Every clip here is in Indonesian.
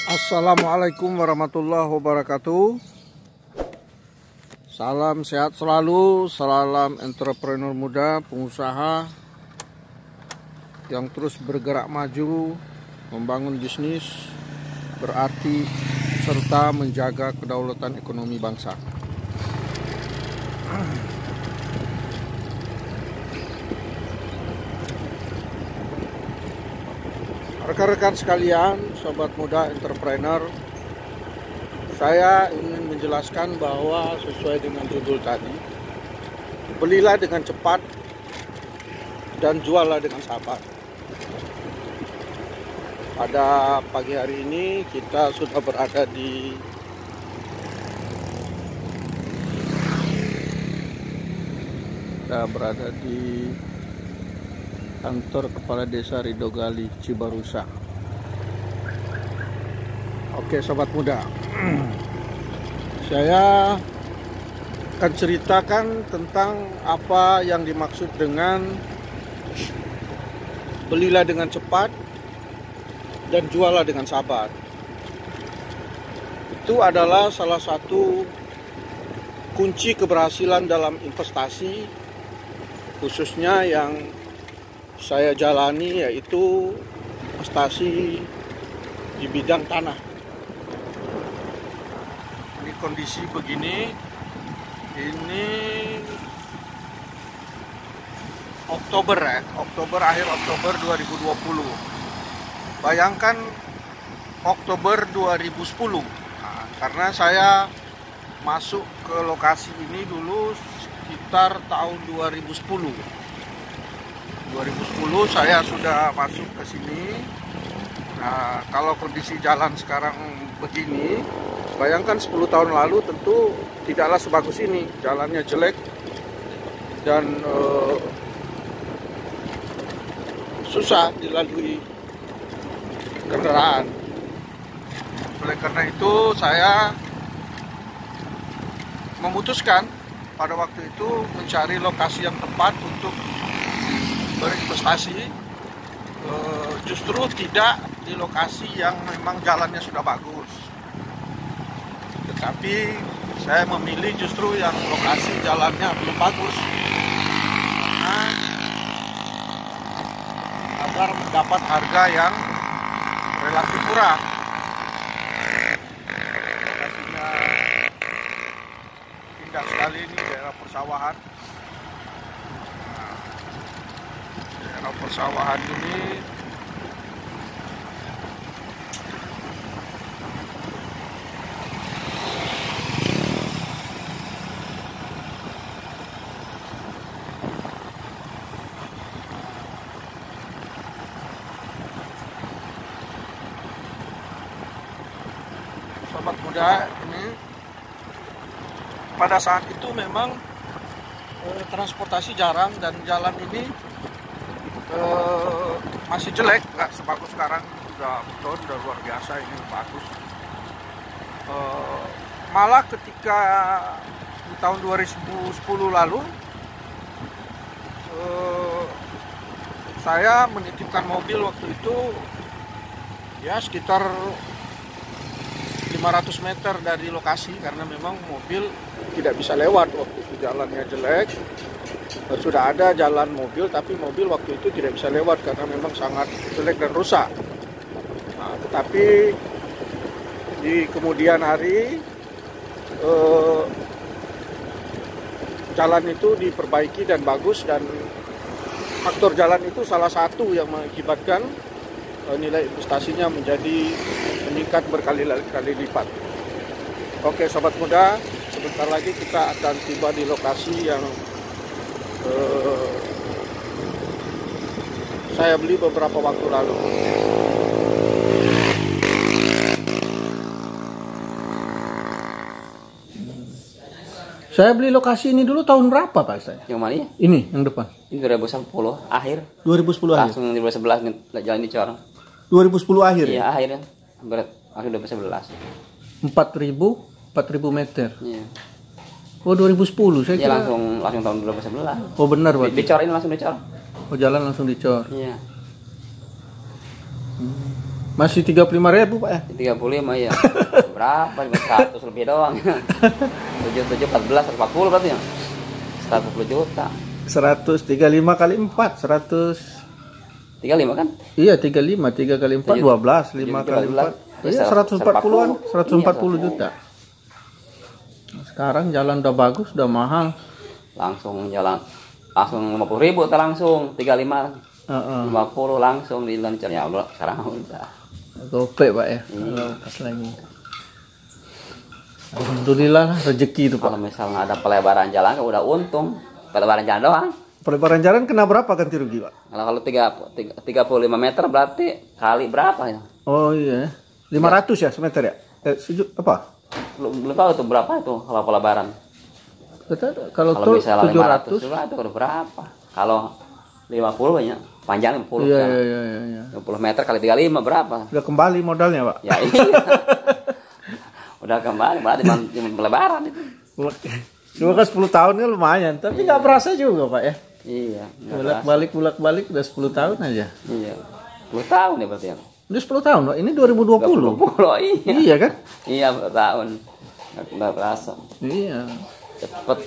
Assalamualaikum warahmatullahi wabarakatuh. Salam sehat selalu, salam entrepreneur muda, pengusaha yang terus bergerak maju, membangun bisnis, berarti serta menjaga kedaulatan ekonomi bangsa. Rekan-rekan sekalian, sobat muda entrepreneur, saya ingin menjelaskan bahwa sesuai dengan judul tadi, belilah dengan cepat dan juallah dengan sabar. Pada pagi hari ini kita sudah berada di kantor Kepala Desa Ridogali, Cibarusa. Oke sobat muda, saya akan ceritakan tentang apa yang dimaksud dengan belilah dengan cepat dan jualah dengan sabar. Itu adalah salah satu kunci keberhasilan dalam investasi, khususnya yang saya jalani, yaitu investasi di bidang tanah. Ini kondisi begini, ini Oktober akhir Oktober 2020. Bayangkan Oktober 2010. Nah, karena saya masuk ke lokasi ini dulu sekitar tahun 2010 saya sudah masuk ke sini. Nah, kalau kondisi jalan sekarang begini, bayangkan 10 tahun lalu tentu tidaklah sebagus ini. Jalannya jelek dan susah dilalui kendaraan. Oleh karena itu saya memutuskan pada waktu itu mencari lokasi yang tepat untuk berinvestasi, justru tidak di lokasi yang memang jalannya sudah bagus, tetapi saya memilih justru yang lokasi jalannya belum bagus, agar mendapat harga yang relatif murah. Lokasinya indah sekali, ini daerah persawahan. Persawahan ini sobat muda, ini pada saat itu memang transportasi jarang dan jalan ini masih jelek, nggak sebagus sekarang. Udah beton, udah luar biasa, ini bagus. Malah ketika di tahun 2010 lalu saya menitipkan mobil waktu itu ya sekitar 500 meter dari lokasi, karena memang mobil tidak bisa lewat waktu itu, jalannya jelek. Sudah ada jalan mobil, tapi mobil waktu itu tidak bisa lewat karena memang sangat jelek dan rusak. Nah, tetapi di kemudian hari jalan itu diperbaiki dan bagus, dan faktor jalan itu salah satu yang mengakibatkan nilai investasinya menjadi meningkat berkali-kali lipat. Oke sobat muda, sebentar lagi kita akan tiba di lokasi yang saya beli beberapa waktu lalu. Saya beli lokasi ini dulu tahun berapa Pak saya? Yang mana ya? Ini, yang depan. Ini 2010 akhir. 2010 akhir? Langsung 2011 jalan dicor. 2010 akhir? Iya, akhir ya. Berat, akhir 2011. 4.000 meter? Iya. Oh 2010 saya kira. Ya langsung tahun 2011. Oh benar Pak. Dicorin langsung dicor. Oh jalan langsung dicor. Iya. Masih 35.000 Pak ya? 35 ya. Berapa? 100 lebih doang. 7 14 140 berarti ya. 140 juta. 135 kali 4 100. 35 kan? Iya 35 3 kali 4 12 5 kali 4. Iya 140-an 140 juta. Sekarang jalan udah bagus, udah mahal. Langsung jalan langsung 50.000 langsung 35 50 langsung di lancar ya Allah sekarang udah gopek Pak ya. Kalau pas lagi alhamdulillah lah rezeki itu Pak. Kalau misalnya ada pelebaran jalan kan udah untung pelebaran jalan doang. Pelebaran jalan kena berapa ganti rugi Pak? Kalau 35 meter berarti kali berapa ya? Oh iya 500 ya semeter ya? Apa? Belum tahu tuh berapa itu kalau pelebaran. Kalau misalnya 700 itu udah berapa? Kalau 50 banyak, panjang 50 iya, kan. iya. 50 meter kali 35 berapa? Udah kembali modalnya Pak. Ya iya. Udah kembali berarti pelebaran itu. Cuma kan 10 tahun kan lumayan, tapi nggak berasa juga Pak ya. Iya. Bolak-balik udah 10 tahun aja. Iya. 10 tahun ya berarti ya. Udah 10 tahun Pak, ini 2020. 20, iya. Iya kan? Iya 10 tahun. Nggak berasa. Iya. Cepet.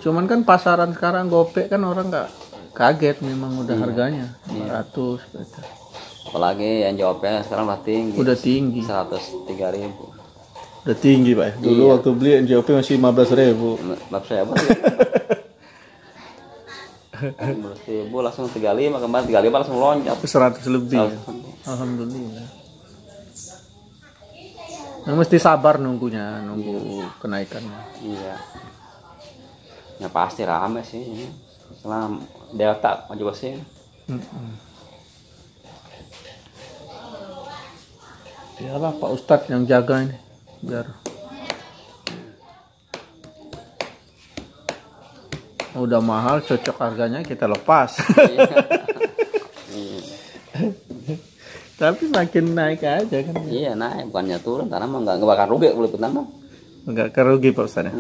Cuman kan pasaran sekarang gopek kan orang nggak kaget memang udah harganya 500 gitu. Apalagi yang jawabnya sekarang udah tinggi. Udah tinggi. 103.000. Udah tinggi Pak. Dulu waktu beli NJOP masih 15.000. Bab saya apa? 15.000 langsung 35 kemarin 35 langsung loncat. 100 lebih. Ya. Alhamdulillah. Nah, mesti sabar nunggu kenaikannya. Iya. Ya pasti rame sih ini. Setelah Delta juga sih. Iyalah Pak Ustadz yang jaga ini biar udah mahal cocok harganya kita lepas. Tapi makin naik aja kan. Iya naik bukannya turun karena mah nggak bakal rugi kalau ikut nama. Nggak kerugi Pak Ustadz.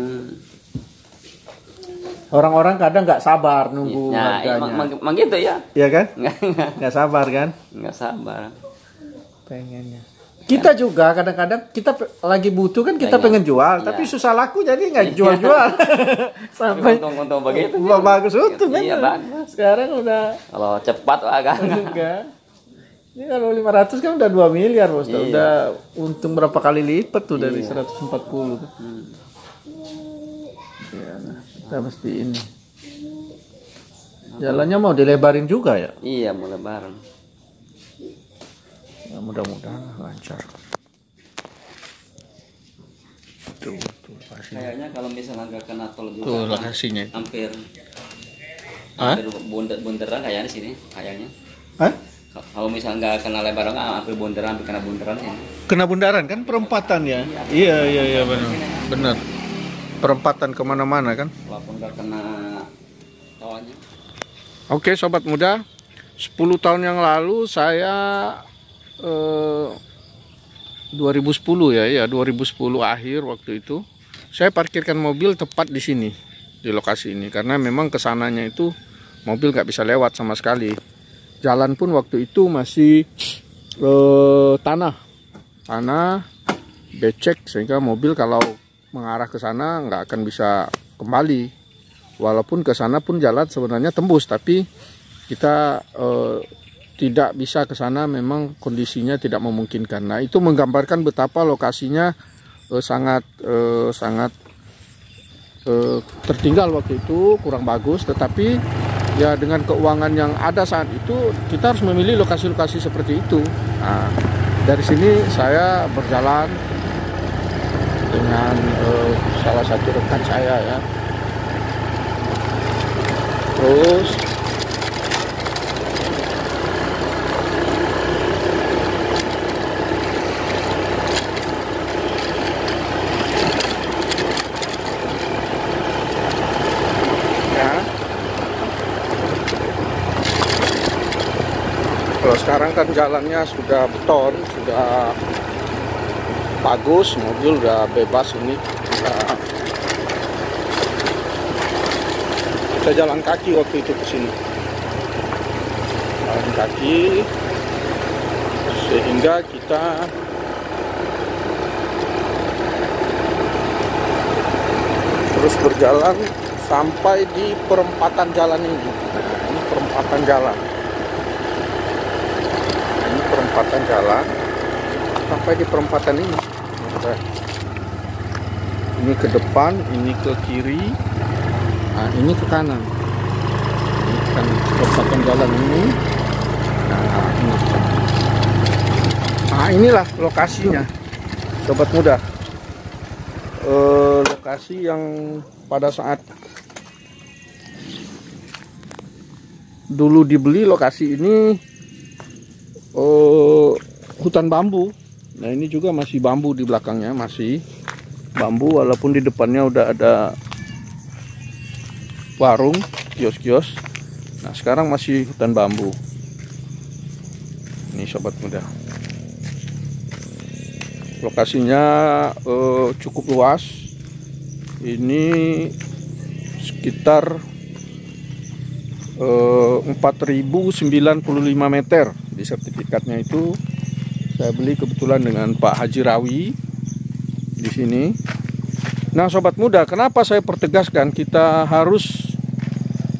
Orang-orang kadang nggak sabar nunggu harganya. Emang gitu ya? Iya kan? Nggak sabar kan? Nggak sabar. Pengennya. Kita juga kadang-kadang kita lagi butuh kan kita pengen jual, tapi susah laku jadi nggak jual-jual. Sampai untung begitu. Bagus untung kan? Iya bagus. Sekarang udah. Kalau cepat agak. Enggak. Ini kalau 500 kan udah 2 miliar Bos. Udah untung berapa kali lipat tuh dari 140 tuh. Ya, nah, kita mesti ini. Jalannya mau dilebarin juga ya? Iya mau lebaran. Ya, mudah-mudahan lancar. Tuh kayaknya kalau misalnya nggak kena tol juga. Tuh lokasinya. Hampir bunderan kayaknya di sini kayaknya. Hah? Kalau misalnya nggak kena lebaran hampir bunderan, hampir kena bunderan ini. Kena bundaran kan perempatan ya? Iya benar. Perempatan kemana-mana kan? Walaupun nggak kena tolnya. Oke sobat muda, 10 tahun yang lalu saya 2010 ya 2010 akhir waktu itu saya parkirkan mobil tepat di sini di lokasi ini karena memang kesananya itu mobil nggak bisa lewat sama sekali. Jalan pun waktu itu masih tanah becek sehingga mobil kalau mengarah ke sana nggak akan bisa kembali. Walaupun ke sana pun jalan sebenarnya tembus, tapi kita tidak bisa ke sana, memang kondisinya tidak memungkinkan. Nah, itu menggambarkan betapa lokasinya sangat tertinggal waktu itu, kurang bagus. Tetapi ya dengan keuangan yang ada saat itu, kita harus memilih lokasi-lokasi seperti itu. Nah, dari sini saya berjalan dengan salah satu rekan saya ya. Terus kalau sekarang kan jalannya sudah beton, sudah bagus, mobil udah bebas ini. Kita jalan kaki waktu itu ke sini. Jalan kaki. sehingga kita terus berjalan sampai di perempatan jalan ini. Nah, ini perempatan jalan. Ini perempatan jalan sampai di perempatan ini. Nah, ini ke depan, ini ke kiri, nah ini ke kanan. Ini kan perempatan jalan ini. Nah, ini. Nah, inilah lokasinya, sobat muda. Lokasi yang pada saat dulu dibeli, lokasi ini hutan bambu. Nah, ini juga masih bambu, di belakangnya masih bambu, walaupun di depannya udah ada warung, kios-kios. Nah, sekarang masih hutan bambu. Ini sobat muda, lokasinya cukup luas. Ini sekitar 4095 meter. Di sertifikatnya itu saya beli kebetulan dengan Pak Haji Rawi di sini. Nah, sobat muda, kenapa saya pertegaskan kita harus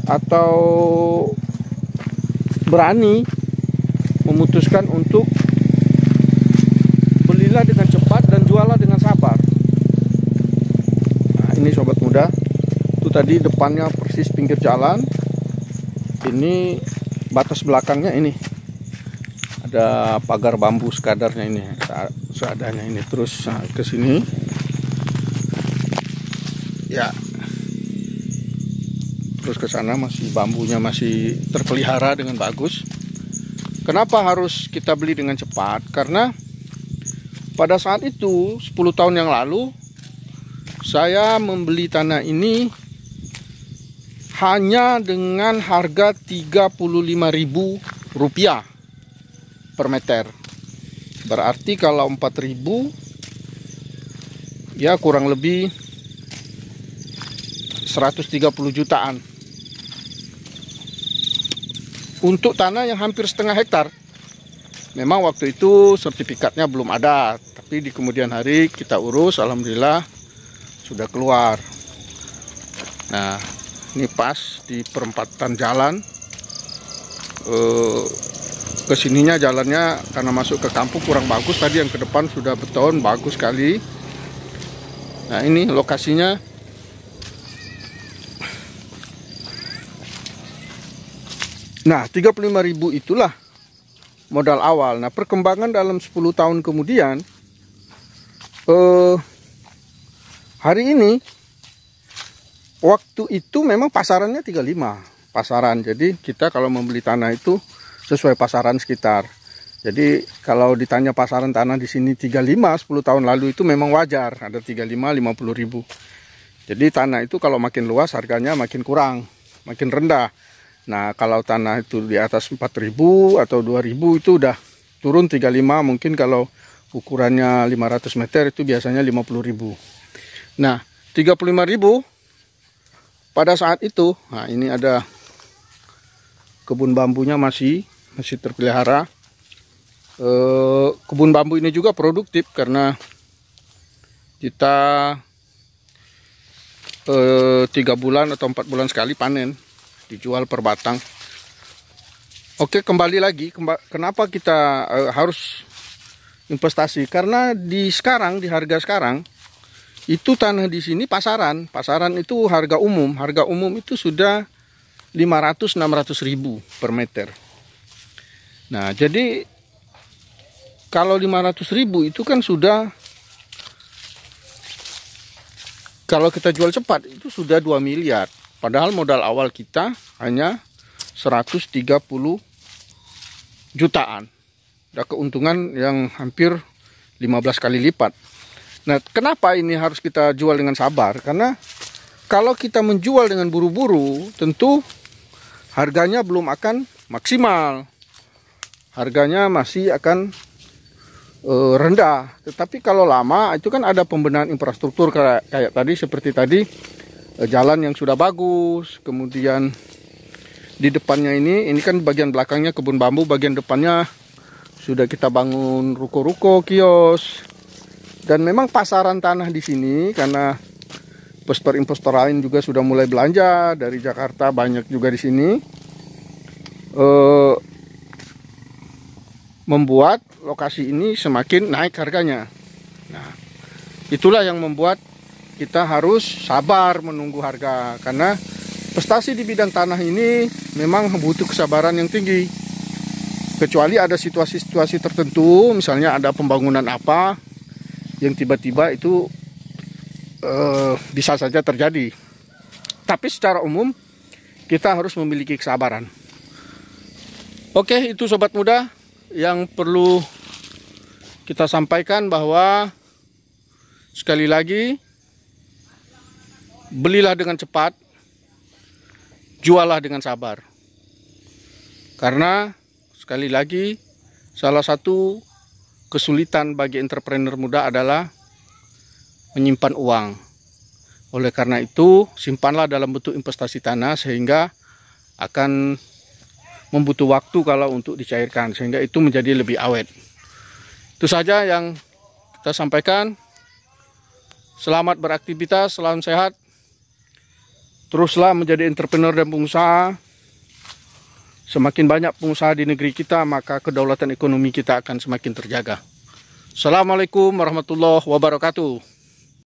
atau berani memutuskan untuk belilah dengan cepat dan jualah dengan sabar. Nah, ini sobat muda, itu tadi depannya persis pinggir jalan. Ini batas belakangnya, ini ada pagar bambu sekadarnya, ini seadanya ini. Terus ke sini ya, terus ke sana masih bambunya masih terpelihara dengan bagus. Kenapa harus kita beli dengan cepat? Karena pada saat itu 10 tahun yang lalu saya membeli tanah ini hanya dengan harga Rp35.000 per meter. Berarti kalau 4.000 ya kurang lebih 130 jutaan untuk tanah yang hampir setengah hektar. Memang waktu itu sertifikatnya belum ada, tapi di kemudian hari kita urus, alhamdulillah sudah keluar. Nah, ini pas di perempatan jalan. Kesininya jalannya karena masuk ke kampung kurang bagus. Tadi yang ke depan sudah beton, bagus sekali. Nah, ini lokasinya. Nah, 35.000 itulah modal awal. Nah, perkembangan dalam 10 tahun kemudian, hari ini, waktu itu memang pasarannya 35 pasaran. Jadi kita kalau membeli tanah itu sesuai pasaran sekitar. Jadi kalau ditanya pasaran tanah di sini 35, 10 tahun lalu itu memang wajar, ada 35, 50 ribu. Jadi tanah itu kalau makin luas harganya makin kurang, makin rendah. Nah, kalau tanah itu di atas 4.000 atau 2.000 itu udah turun 35, mungkin kalau ukurannya 500 meter itu biasanya 50.000. Nah, 35.000 pada saat itu. Nah, ini ada kebun bambunya masih terpelihara. Kebun bambu ini juga produktif karena kita 3 bulan atau 4 bulan sekali panen, dijual per batang. Oke, kembali lagi, kenapa kita harus investasi? Karena di harga sekarang itu tanah di sini pasaran itu harga umum itu sudah 500-600 ribu per meter. Nah, jadi kalau 500 ribu itu kan sudah, kalau kita jual cepat itu sudah 2 miliar. Padahal modal awal kita hanya 130 jutaan. Ada keuntungan yang hampir 15 kali lipat. Nah, kenapa ini harus kita jual dengan sabar? Karena kalau kita menjual dengan buru-buru, tentu harganya belum akan maksimal. Harganya masih akan rendah. Tetapi kalau lama, itu kan ada pembenahan infrastruktur kayak tadi, seperti tadi. Jalan yang sudah bagus, kemudian di depannya ini kan bagian belakangnya kebun bambu, bagian depannya Sudah kita bangun ruko-ruko, kios. Dan memang pasaran tanah di sini karena investor-investor lain juga sudah mulai belanja dari Jakarta, banyak juga di sini. Membuat lokasi ini semakin naik harganya. Nah, itulah yang membuat kita harus sabar menunggu harga, karena investasi di bidang tanah ini memang butuh kesabaran yang tinggi. Kecuali ada situasi-situasi tertentu, misalnya ada pembangunan apa yang tiba-tiba itu bisa saja terjadi. Tapi secara umum kita harus memiliki kesabaran. Oke, itu sobat muda yang perlu kita sampaikan, bahwa sekali lagi belilah dengan cepat, jualah dengan sabar. Karena sekali lagi salah satu kesulitan bagi entrepreneur muda adalah menyimpan uang. Oleh karena itu, simpanlah dalam bentuk investasi tanah sehingga akan membutuh waktu kalau untuk dicairkan, sehingga itu menjadi lebih awet. Itu saja yang kita sampaikan. Selamat beraktivitas, salam sehat. Teruslah menjadi entrepreneur dan pengusaha. Semakin banyak pengusaha di negeri kita, maka kedaulatan ekonomi kita akan semakin terjaga. Assalamualaikum warahmatullahi wabarakatuh.